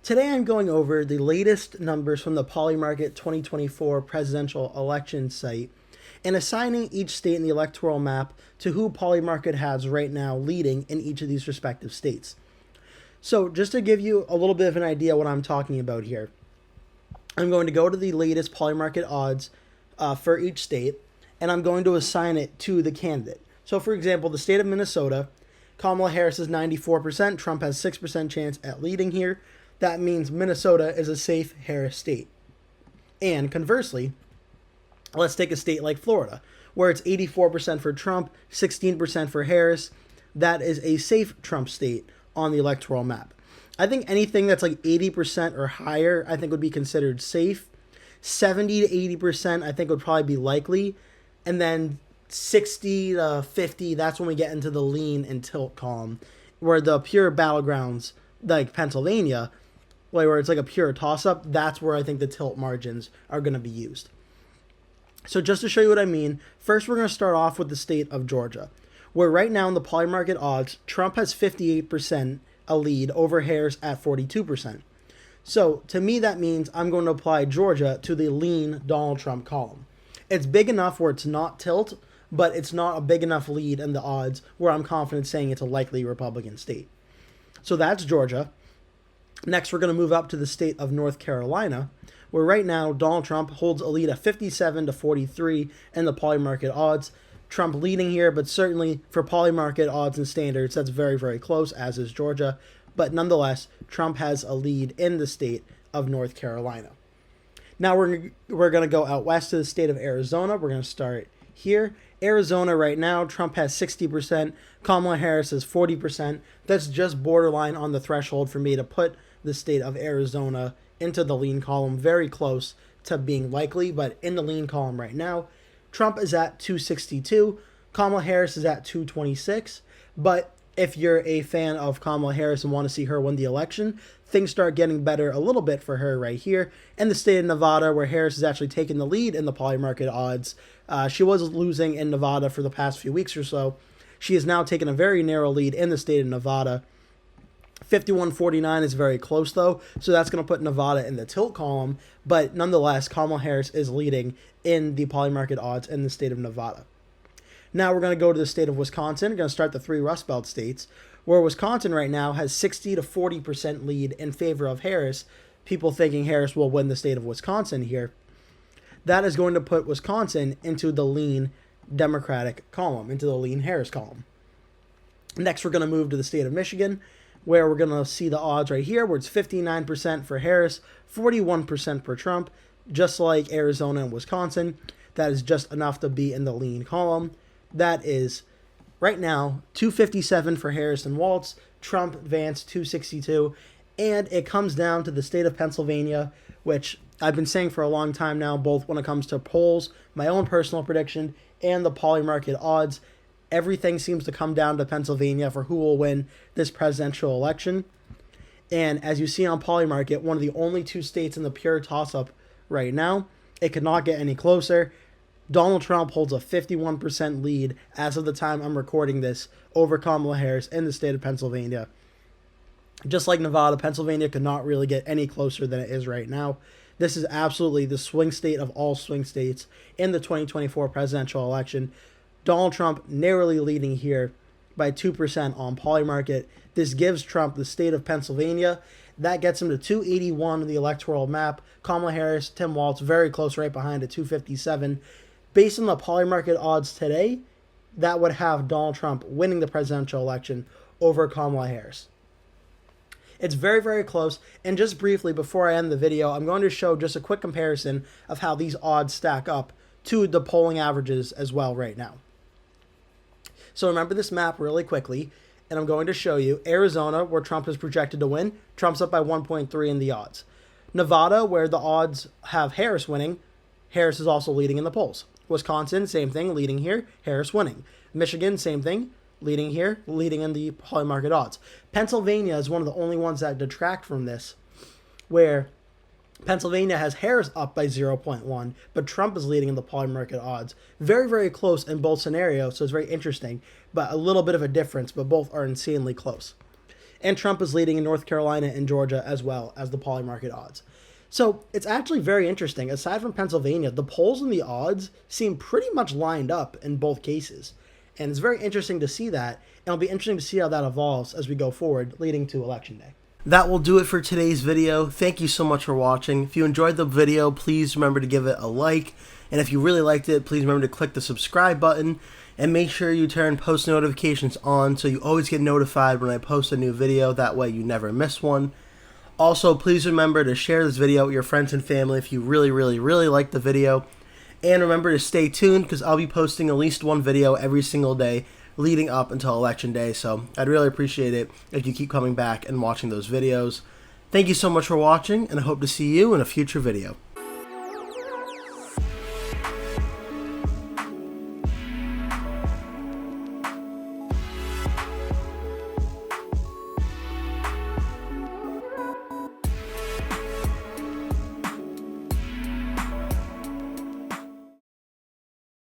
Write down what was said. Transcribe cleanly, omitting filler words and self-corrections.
Today I'm going over the latest numbers from the Polymarket 2024 presidential election site and assigning each state in the electoral map to who Polymarket has right now leading in each of these respective states. So just to give you a little bit of an idea what I'm talking about here, I'm going to go to the latest Polymarket odds for each state, and I'm going to assign it to the candidate. So for example, the state of Minnesota, Kamala Harris is 94%, Trump has 6% chance at leading here. That means Minnesota is a safe Harris state. And conversely, let's take a state like Florida, where it's 84% for Trump, 16% for Harris. That is a safe Trump state on the electoral map. I think anything that's like 80% or higher, I think would be considered safe. 70 to 80%, I think would probably be likely. And then 60 to 50, that's when we get into the lean and tilt column, where the pure battlegrounds, like Pennsylvania, where it's like a pure toss-up, that's where I think the tilt margins are going to be used. So just to show you what I mean, first we're going to start off with the state of Georgia, where right now in the Polymarket odds, Trump has 58% a lead over Harris at 42%. So to me, that means I'm going to apply Georgia to the lean Donald Trump column. It's big enough where it's not tilt, but it's not a big enough lead in the odds where I'm confident saying it's a likely Republican state. So that's Georgia. Next, we're going to move up to the state of North Carolina, where right now Donald Trump holds a lead of 57 to 43 in the Polymarket odds. Trump leading here, but certainly for Polymarket odds and standards, that's very, very close, as is Georgia. But nonetheless, Trump has a lead in the state of North Carolina. Now we're going to go out west to the state of Arizona. We're going to start here. Arizona right now, Trump has 60%, Kamala Harris has 40%. That's just borderline on the threshold for me to put the state of Arizona into the lean column, very close to being likely, but in the lean column right now. Trump is at 262, Kamala Harris is at 226, but if you're a fan of Kamala Harris and want to see her win the election, things start getting better a little bit for her right here. In the state of Nevada, where Harris is actually taking the lead in the Polymarket odds, she was losing in Nevada for the past few weeks or so. She has now taken a very narrow lead in the state of Nevada. 51-49 is very close, though, so that's going to put Nevada in the tilt column, but nonetheless, Kamala Harris is leading in the Polymarket odds in the state of Nevada. Now we're going to go to the state of Wisconsin. We're going to start the three Rust Belt states, where Wisconsin right now has 60 to 40% lead in favor of Harris. People thinking Harris will win the state of Wisconsin here. That is going to put Wisconsin into the lean Democratic column, into the lean Harris column. Next, we're going to move to the state of Michigan, where we're going to see the odds right here, where it's 59% for Harris, 41% for Trump, just like Arizona and Wisconsin. That is just enough to be in the lean column. That is, right now, 257 for Harris and Waltz, Trump, Vance, 262, and it comes down to the state of Pennsylvania, which I've been saying for a long time now, both when it comes to polls, my own personal prediction, and the Polymarket odds. Everything seems to come down to Pennsylvania for who will win this presidential election. And as you see on Polymarket, one of the only two states in the pure toss-up right now. It could not get any closer. Donald Trump holds a 51% lead as of the time I'm recording this over Kamala Harris in the state of Pennsylvania. Just like Nevada, Pennsylvania could not really get any closer than it is right now. This is absolutely the swing state of all swing states in the 2024 presidential election. Donald Trump narrowly leading here by 2% on Polymarket. This gives Trump the state of Pennsylvania. That gets him to 281 on the electoral map. Kamala Harris, Tim Walz, very close right behind at 257. Based on the Polymarket odds today, that would have Donald Trump winning the presidential election over Kamala Harris. It's very, very close. And just briefly, before I end the video, I'm going to show just a quick comparison of how these odds stack up to the polling averages as well right now. So remember this map really quickly, and I'm going to show you Arizona, where Trump is projected to win. Trump's up by 1.3 in the odds. Nevada, where the odds have Harris winning. Harris is also leading in the polls. Wisconsin, same thing, leading here. Harris winning. Michigan, same thing, leading here, leading in the Polymarket odds. Pennsylvania is one of the only ones that detract from this, where Pennsylvania has Harris up by 0.1, but Trump is leading in the Polymarket odds. Very, very close in both scenarios, so it's very interesting, but a little bit of a difference, but both are insanely close. and Trump is leading in North Carolina and Georgia as well as the poly market odds. So it's actually very interesting. Aside from Pennsylvania, the polls and the odds seem pretty much lined up in both cases. And it's very interesting to see that, and it'll be interesting to see how that evolves as we go forward leading to Election Day. That will do it for today's video. Thank you so much for watching. If you enjoyed the video, please remember to give it a like. And if you really liked it, please remember to click the subscribe button. And make sure you turn post notifications on so you always get notified when I post a new video. That way you never miss one. Also, please remember to share this video with your friends and family if you really like the video. And remember to stay tuned because I'll be posting at least one video every single day leading up until Election Day. So I'd really appreciate it if you keep coming back and watching those videos. Thank you so much for watching, and I hope to see you in a future video.